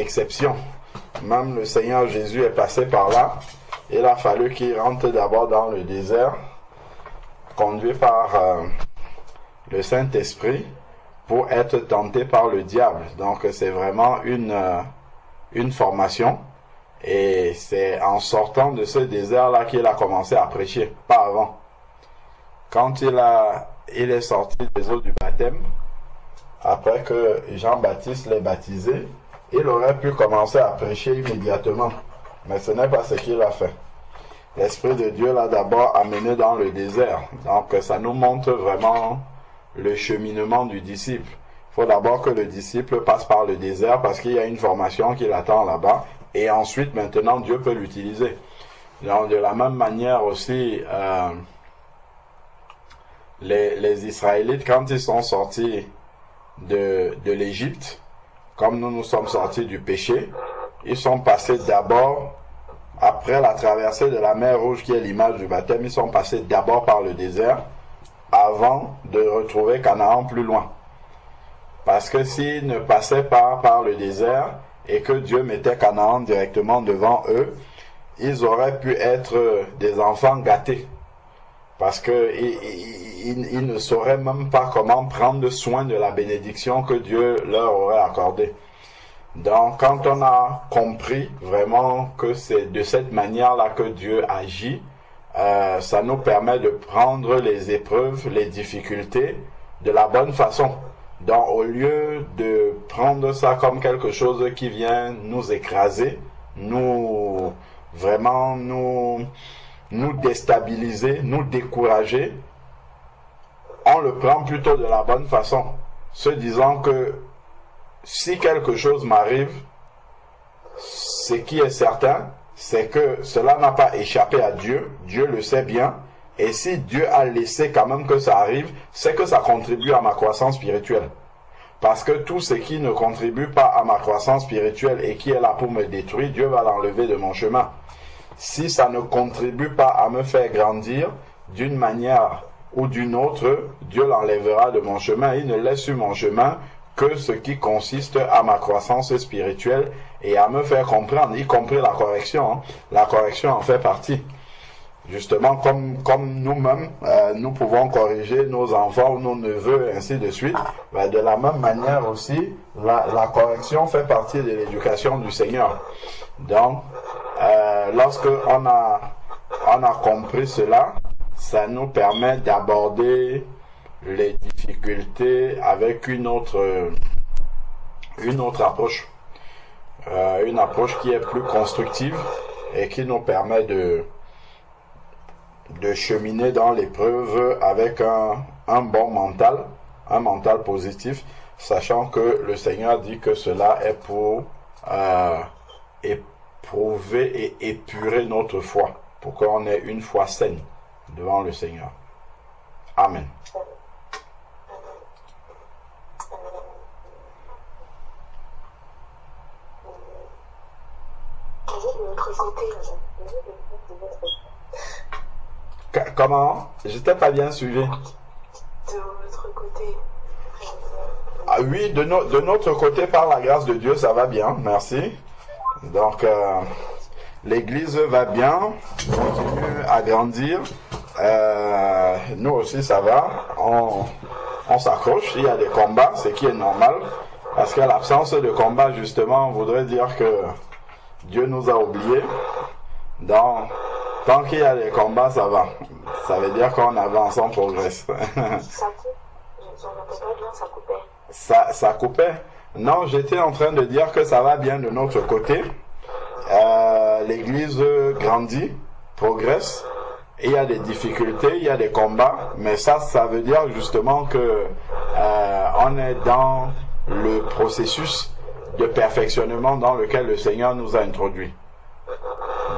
exception. Même le Seigneur Jésus est passé par là. Il a fallu qu'il rentre d'abord dans le désert, conduit par le Saint-Esprit, pour être tenté par le diable. Donc c'est vraiment une formation. Et c'est en sortant de ce désert-là qu'il a commencé à prêcher, pas avant. Quand il est sorti des eaux du baptême, après que Jean-Baptiste l'ait baptisé, il aurait pu commencer à prêcher immédiatement. Mais ce n'est pas ce qu'il a fait. L'Esprit de Dieu l'a d'abord amené dans le désert. Donc ça nous montre vraiment le cheminement du disciple. Il faut d'abord que le disciple passe par le désert parce qu'il y a une formation qui l'attend là-bas. Et ensuite, maintenant, Dieu peut l'utiliser. Donc, de la même manière aussi, les Israélites, quand ils sont sortis de l'Égypte, comme nous sommes sortis du péché, ils sont passés d'abord, après la traversée de la mer Rouge, qui est l'image du baptême, ils sont passés d'abord par le désert, avant de retrouver Canaan plus loin. Parce que s'ils ne passaient pas par le désert, et que Dieu mettait Canaan directement devant eux, ils auraient pu être des enfants gâtés. Parce que ils ne sauraient même pas comment prendre soin de la bénédiction que Dieu leur aurait accordée. Donc, quand on a compris vraiment que c'est de cette manière-là que Dieu agit, ça nous permet de prendre les épreuves, les difficultés de la bonne façon. Donc, au lieu de prendre ça comme quelque chose qui vient nous écraser, nous déstabiliser, nous décourager, on le prend plutôt de la bonne façon, se disant que si quelque chose m'arrive, ce qui est certain, c'est que cela n'a pas échappé à Dieu, Dieu le sait bien. Et si Dieu a laissé quand même que ça arrive, c'est que ça contribue à ma croissance spirituelle. Parce que tout ce qui ne contribue pas à ma croissance spirituelle et qui est là pour me détruire, Dieu va l'enlever de mon chemin. Si ça ne contribue pas à me faire grandir d'une manière ou d'une autre, Dieu l'enlèvera de mon chemin. Il ne laisse sur mon chemin que ce qui consiste à ma croissance spirituelle et à me faire comprendre, y compris la correction. La correction en fait partie. Justement, comme nous-mêmes, nous pouvons corriger nos enfants ou nos neveux, ainsi de suite. De la même manière aussi, la correction fait partie de l'éducation du Seigneur. Donc, lorsque on a compris cela, ça nous permet d'aborder les difficultés avec une autre approche. Une approche qui est plus constructive et qui nous permet de cheminer dans l'épreuve avec un bon mental, un mental positif, sachant que le Seigneur dit que cela est pour éprouver et épurer notre foi, pour qu'on ait une foi saine devant le Seigneur. Amen. Comment? J'étais pas bien suivi. De votre côté. Ah oui, de notre côté, par la grâce de Dieu, ça va bien, merci. Donc, l'église va bien, continue à grandir. Nous aussi, ça va. On s'accroche. Il y a des combats, ce qui est normal. Parce que l'absence de combat, justement, voudrait dire que Dieu nous a oubliés. Donc, tant qu'il y a des combats, ça va. Ça veut dire qu'on avance, on progresse. Ça coupait. Non, j'étais en train de dire que ça va bien de notre côté. L'église grandit, progresse. Et il y a des difficultés, il y a des combats. Mais ça veut dire justement que on est dans le processus de perfectionnement dans lequel le Seigneur nous a introduits.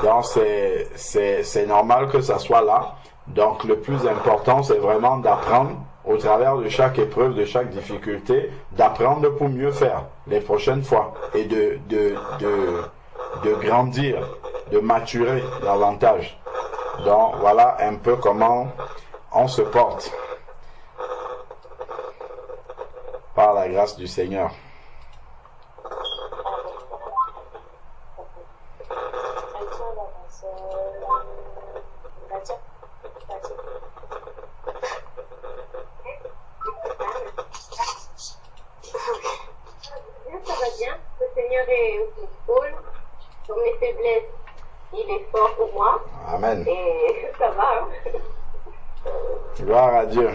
Donc c'est normal que ça soit là. Donc le plus important, c'est vraiment d'apprendre au travers de chaque épreuve, de chaque difficulté, d'apprendre pour mieux faire les prochaines fois et de grandir, de maturer davantage. Donc voilà un peu comment on se porte par la grâce du Seigneur. Seigneur est cool. Sur mes faiblesses, il est fort pour moi. Amen. Et ça va. Hein? Gloire à Dieu.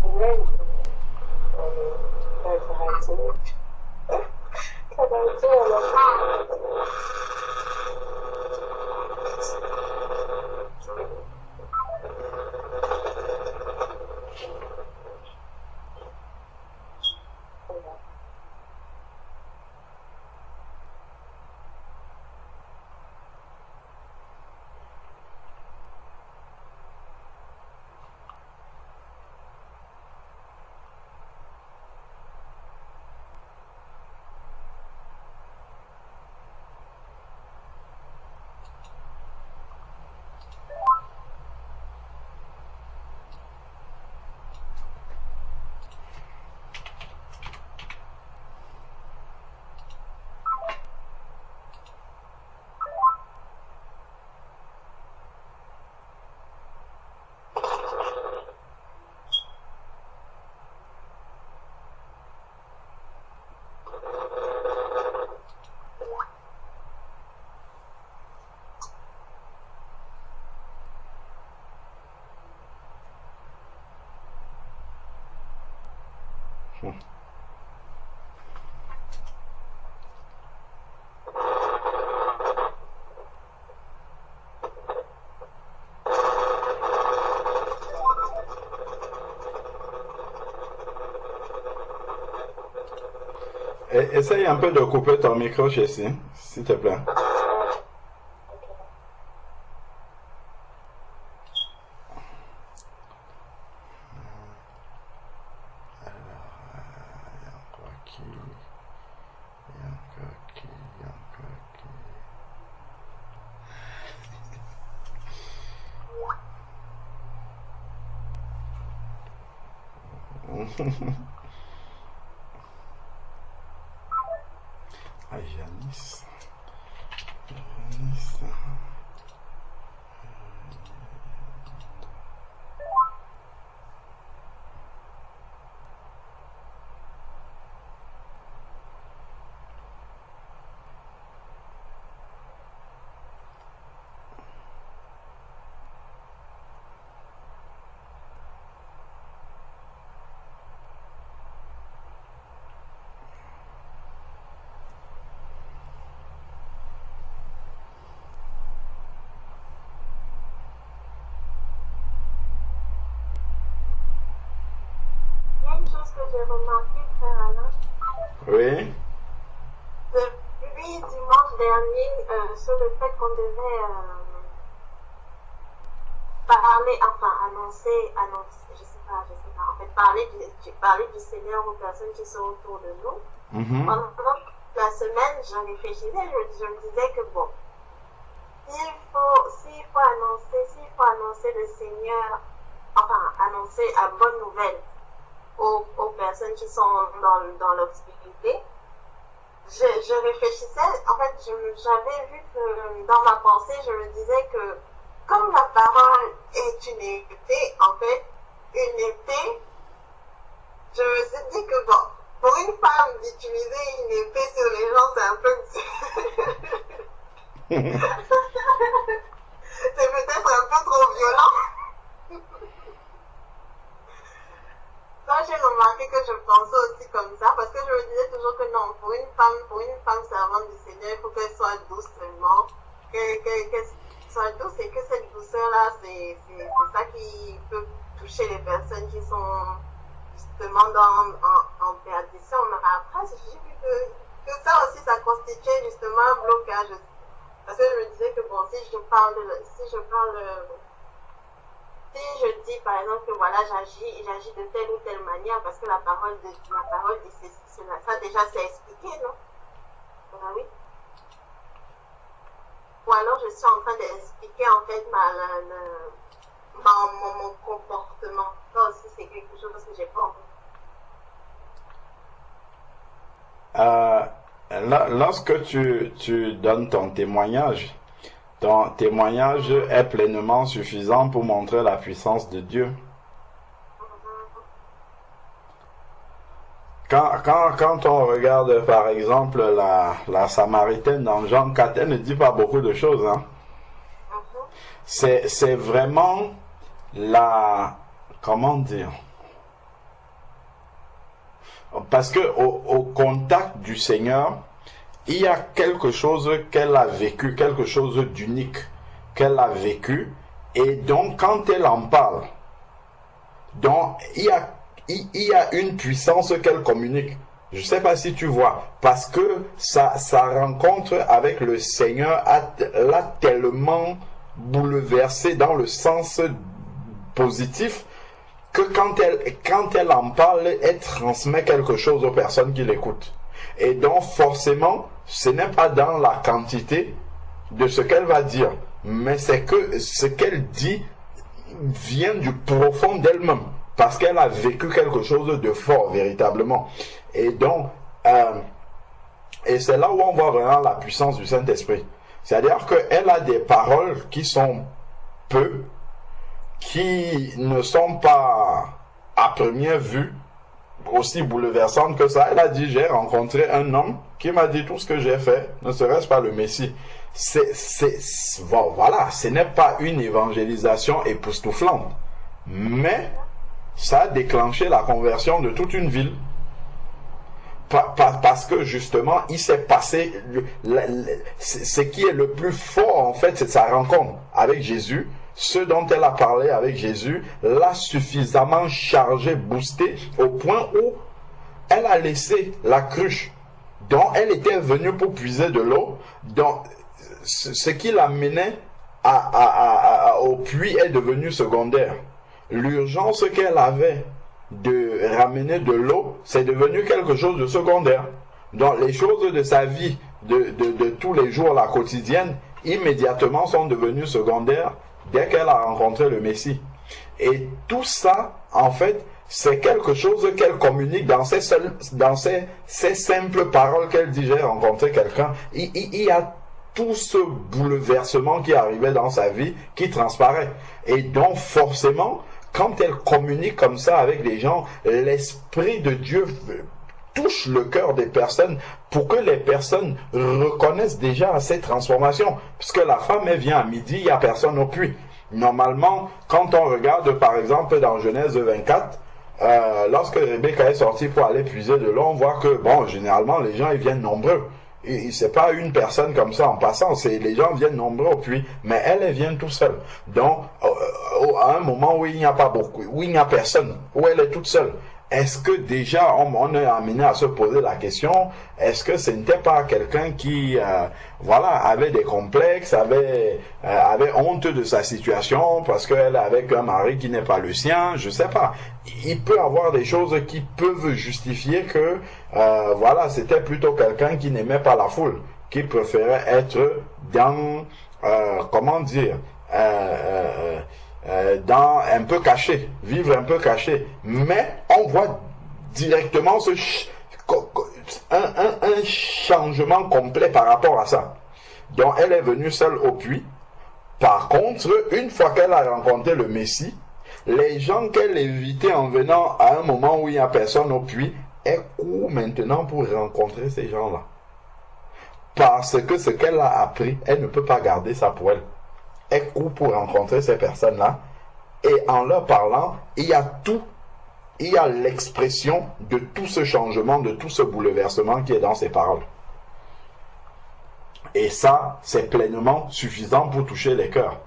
Amen. Ça va dire. Ça va dire alors. Essaye un peu de couper ton micro, Jessie, s'il te plaît. Ah, Janice. Janice. Une chose que j'ai remarqué, frère Alain, Oui. depuis dimanche dernier, sur le fait qu'on devait parler, enfin annoncer, je sais pas, en fait, parler du Seigneur aux personnes qui sont autour de nous. Pendant la semaine, je réfléchissais, je me disais que bon, s'il faut annoncer le Seigneur, enfin, annoncer la bonne nouvelle aux personnes qui sont dans l'obscurité, je réfléchissais, en fait, j'avais vu que dans ma pensée, je me disais que comme la parole est une épée, en fait, une épée, je me suis dit que bon, pour une femme d'utiliser une épée sur les gens, c'est un peu... c'est peut-être un peu trop violent. Ça, j'ai remarqué que je pensais aussi comme ça, parce que je me disais toujours que non, pour une femme servante du Seigneur, il faut qu'elle soit douce seulement, qu'elle soit douce, et que cette douceur-là, c'est ça qui peut toucher les personnes qui sont justement en perdition. Mais après, j'ai vu que ça aussi, ça constituait justement un blocage. Parce que je me disais que bon, si je dis par exemple que voilà, j'agis de telle ou telle manière parce que la parole dit cela, ça déjà c'est expliqué, non? Ben oui. Ou alors je suis en train d'expliquer en fait mon comportement. Ça aussi c'est quelque chose que j'ai pas envie. Lorsque tu donnes ton témoignage est pleinement suffisant pour montrer la puissance de Dieu. Quand on regarde par exemple la Samaritaine dans Jean 4, elle ne dit pas beaucoup de choses. Hein. C'est vraiment comment dire? Parce que au contact du Seigneur, il y a quelque chose qu'elle a vécu, quelque chose d'unique qu'elle a vécu, et donc quand elle en parle, donc il y a une puissance qu'elle communique. Je ne sais pas si tu vois, parce que sa rencontre avec le Seigneur l'a tellement bouleversée dans le sens positif que quand elle en parle, elle transmet quelque chose aux personnes qui l'écoutent. Et donc forcément, ce n'est pas dans la quantité de ce qu'elle va dire, mais c'est que ce qu'elle dit vient du profond d'elle-même, parce qu'elle a vécu quelque chose de fort véritablement. Et donc, et c'est là où on voit vraiment la puissance du Saint-Esprit. C'est-à-dire qu'elle a des paroles qui sont peu, qui ne sont pas à première vue aussi bouleversantes que ça. Elle a dit, j'ai rencontré un homme qui m'a dit tout ce que j'ai fait, ne serait-ce pas le Messie. Voilà, ce n'est pas une évangélisation époustouflante, mais ça a déclenché la conversion de toute une ville. Parce que justement, il s'est passé, ce qui est le plus fort en fait, c'est sa rencontre avec Jésus. Ce dont elle a parlé avec Jésus l'a suffisamment chargé, boosté, au point où elle a laissé la cruche dont elle était venue pour puiser de l'eau. Donc, ce qui l'amenait au puits est devenu secondaire. L'urgence qu'elle avait de ramener de l'eau, c'est devenu quelque chose de secondaire. Donc, les choses de sa vie, de tous les jours, la quotidienne, immédiatement sont devenues secondaires dès qu'elle a rencontré le Messie. Et tout ça, en fait, c'est quelque chose qu'elle communique dans ces simples paroles qu'elle dit, j'ai rencontré quelqu'un. Il y a tout ce bouleversement qui arrivait dans sa vie qui transparaît. Et donc, forcément, quand elle communique comme ça avec les gens, l'Esprit de Dieu touche le cœur des personnes pour que les personnes reconnaissent déjà ces transformations. Parce que la femme, elle vient à midi, il n'y a personne au puits. Normalement, quand on regarde par exemple dans Genèse 24, lorsque Rebecca est sortie pour aller puiser de l'eau, on voit que, bon, généralement, les gens ils viennent nombreux. Et c'est pas une personne comme ça en passant, les gens viennent nombreux au puits, mais elle vient tout seule. Donc, à un moment où il n'y a pas beaucoup, où il n'y a personne, où elle est toute seule, est-ce que déjà on est amené à se poser la question, est-ce que ce n'était pas quelqu'un qui avait des complexes, avait honte de sa situation parce qu'elle est avec un mari qui n'est pas le sien, je sais pas. Il peut y avoir des choses qui peuvent justifier que c'était plutôt quelqu'un qui n'aimait pas la foule, qui préférait être dans dans un peu caché, vivre un peu caché. Mais on voit directement un changement complet par rapport à ça. Donc elle est venue seule au puits. Par contre, une fois qu'elle a rencontré le Messie, les gens qu'elle évitait en venant à un moment où il n'y a personne au puits, elle court maintenant pour rencontrer ces gens-là. Parce que ce qu'elle a appris, elle ne peut pas garder ça pour elle. Elle court pour rencontrer ces personnes-là, et en leur parlant, il y a tout, il y a l'expression de tout ce changement, de tout ce bouleversement qui est dans ces paroles. Et ça, c'est pleinement suffisant pour toucher les cœurs.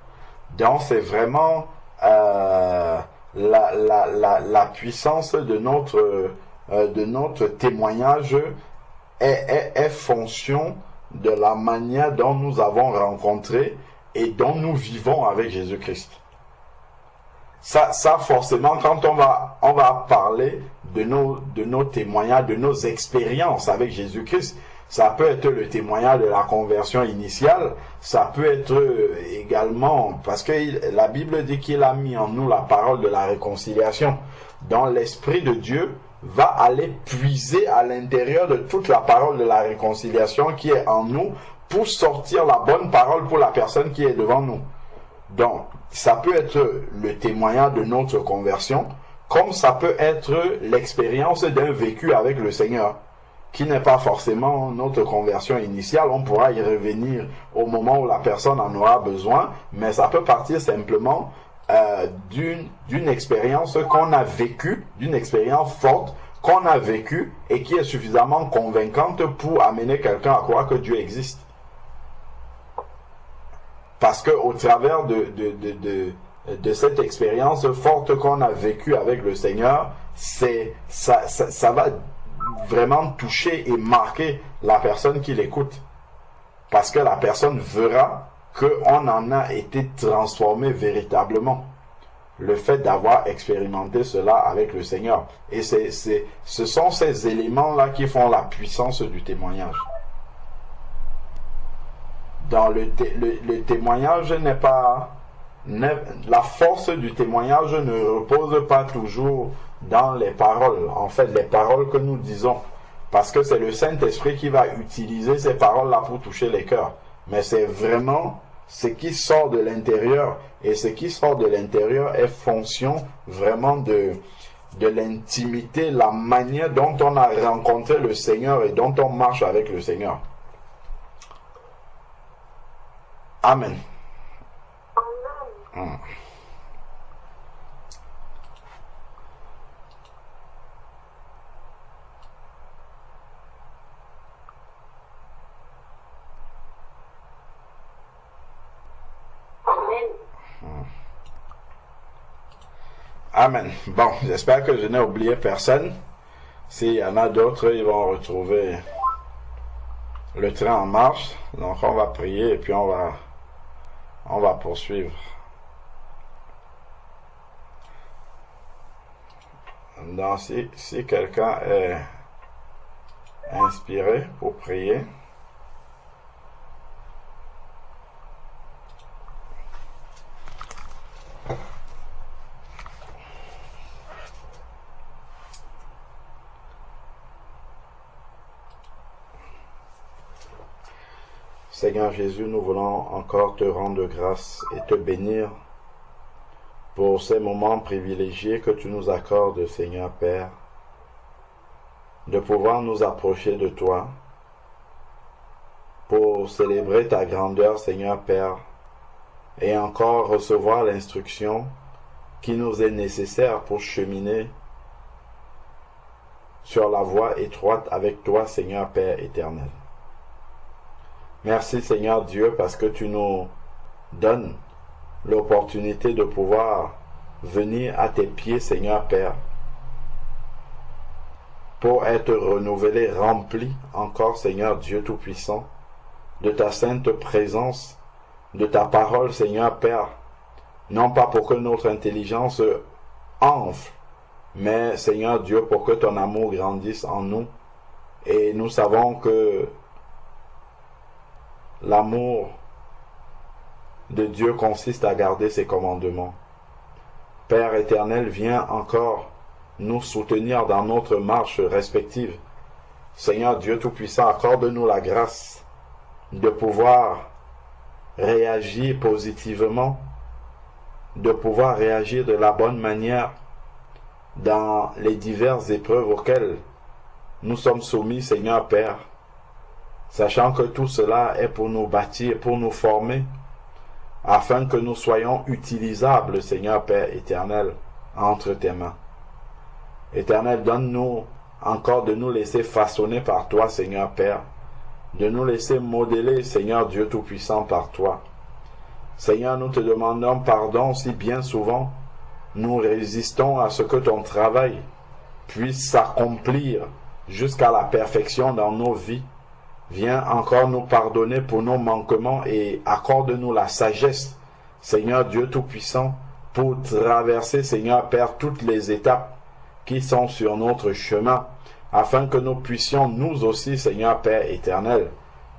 Donc c'est vraiment la puissance de notre témoignage est fonction de la manière dont nous avons rencontré et dont nous vivons avec Jésus-Christ. Ça forcément, quand on va parler de nos témoignages, de nos expériences avec Jésus-Christ, ça peut être le témoignage de la conversion initiale, ça peut être également, parce que la Bible dit qu'il a mis en nous la parole de la réconciliation. Donc l'Esprit de Dieu va aller puiser à l'intérieur de toute la parole de la réconciliation qui est en nous, pour sortir la bonne parole pour la personne qui est devant nous. Donc, ça peut être le témoignage de notre conversion, comme ça peut être l'expérience d'un vécu avec le Seigneur, qui n'est pas forcément notre conversion initiale. On pourra y revenir au moment où la personne en aura besoin, mais ça peut partir simplement d'une expérience qu'on a vécue, d'une expérience forte qu'on a vécue et qui est suffisamment convaincante pour amener quelqu'un à croire que Dieu existe. Parce que au travers de cette expérience forte qu'on a vécue avec le Seigneur, ça va vraiment toucher et marquer la personne qui l'écoute. Parce que la personne verra qu'on en a été transformé véritablement. Le fait d'avoir expérimenté cela avec le Seigneur. Et ce sont ces éléments-là qui font la puissance du témoignage. Dans le témoignage n'est pas... La force du témoignage ne repose pas toujours dans les paroles. En fait, les paroles que nous disons. Parce que c'est le Saint-Esprit qui va utiliser ces paroles-là pour toucher les cœurs. Mais c'est vraiment ce qui sort de l'intérieur. Et ce qui sort de l'intérieur est fonction vraiment de l'intimité, la manière dont on a rencontré le Seigneur et dont on marche avec le Seigneur. Amen. Amen. Amen. Bon, j'espère que je n'ai oublié personne. S'il y en a d'autres, ils vont retrouver le train en marche. Donc on va prier et puis on va poursuivre. Donc si quelqu'un est inspiré pour prier, Seigneur Jésus, nous voulons encore te rendre grâce et te bénir pour ces moments privilégiés que tu nous accordes, Seigneur Père, de pouvoir nous approcher de toi pour célébrer ta grandeur, Seigneur Père, et encore recevoir l'instruction qui nous est nécessaire pour cheminer sur la voie étroite avec toi, Seigneur Père éternel. Merci Seigneur Dieu parce que tu nous donnes l'opportunité de pouvoir venir à tes pieds, Seigneur Père, pour être renouvelé, rempli encore, Seigneur Dieu Tout-Puissant, de ta sainte présence, de ta parole, Seigneur Père, non pas pour que notre intelligence enfle, mais Seigneur Dieu, pour que ton amour grandisse en nous. Et nous savons que l'amour de Dieu consiste à garder ses commandements. Père éternel, viens encore nous soutenir dans notre marche respective. Seigneur Dieu Tout-Puissant, accorde-nous la grâce de pouvoir réagir positivement, de pouvoir réagir de la bonne manière dans les diverses épreuves auxquelles nous sommes soumis, Seigneur Père, sachant que tout cela est pour nous bâtir, pour nous former, afin que nous soyons utilisables, Seigneur Père éternel, entre tes mains. Éternel, donne-nous encore de nous laisser façonner par toi, Seigneur Père, de nous laisser modeler, Seigneur Dieu Tout-Puissant, par toi. Seigneur, nous te demandons pardon si bien souvent nous résistons à ce que ton travail puisse s'accomplir jusqu'à la perfection dans nos vies. Viens encore nous pardonner pour nos manquements et accorde-nous la sagesse, Seigneur Dieu Tout-Puissant, pour traverser, Seigneur Père, toutes les étapes qui sont sur notre chemin, afin que nous puissions nous aussi, Seigneur Père éternel,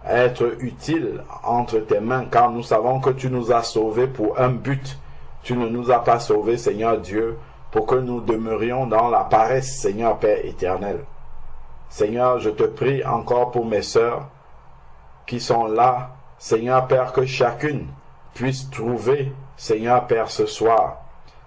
être utiles entre tes mains, car nous savons que tu nous as sauvés pour un but. Tu ne nous as pas sauvés, Seigneur Dieu, pour que nous demeurions dans la paresse, Seigneur Père éternel. Seigneur, je te prie encore pour mes sœurs qui sont là, Seigneur Père, que chacune puisse trouver, Seigneur Père, ce soir,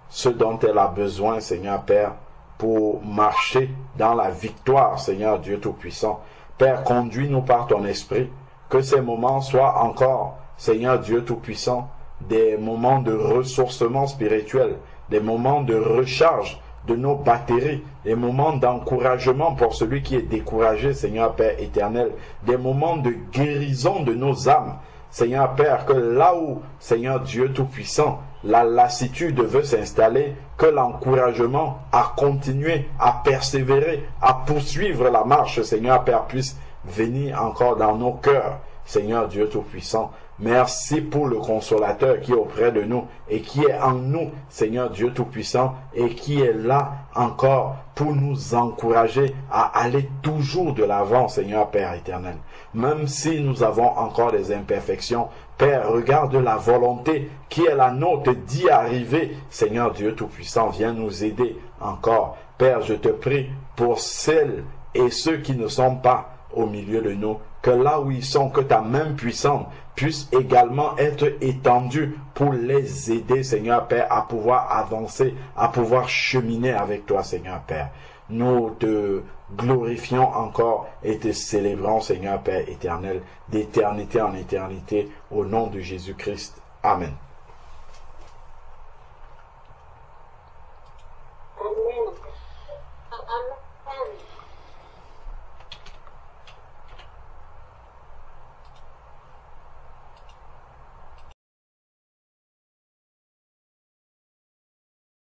ce dont elle a besoin, Seigneur Père, pour marcher dans la victoire, Seigneur Dieu Tout-Puissant. Père, conduis-nous par ton esprit, que ces moments soient encore, Seigneur Dieu Tout-Puissant, des moments de ressourcement spirituel, des moments de recharge de nos batteries, des moments d'encouragement pour celui qui est découragé, Seigneur Père éternel, des moments de guérison de nos âmes, Seigneur Père, que là où, Seigneur Dieu Tout-Puissant, la lassitude veut s'installer, que l'encouragement à continuer, à persévérer, à poursuivre la marche, Seigneur Père, puisse venir encore dans nos cœurs, Seigneur Dieu Tout-Puissant. Merci pour le consolateur qui est auprès de nous et qui est en nous, Seigneur Dieu Tout-Puissant, et qui est là encore pour nous encourager à aller toujours de l'avant, Seigneur Père éternel. Même si nous avons encore des imperfections, Père, regarde la volonté qui est la nôtre d'y arriver. Seigneur Dieu Tout-Puissant, viens nous aider encore. Père, je te prie pour celles et ceux qui ne sont pas au milieu de nous, que là où ils sont, que ta main puissante puisse également être étendue pour les aider, Seigneur Père, à pouvoir avancer, à pouvoir cheminer avec toi, Seigneur Père. Nous te glorifions encore et te célébrons, Seigneur Père éternel, d'éternité en éternité, au nom de Jésus-Christ. Amen.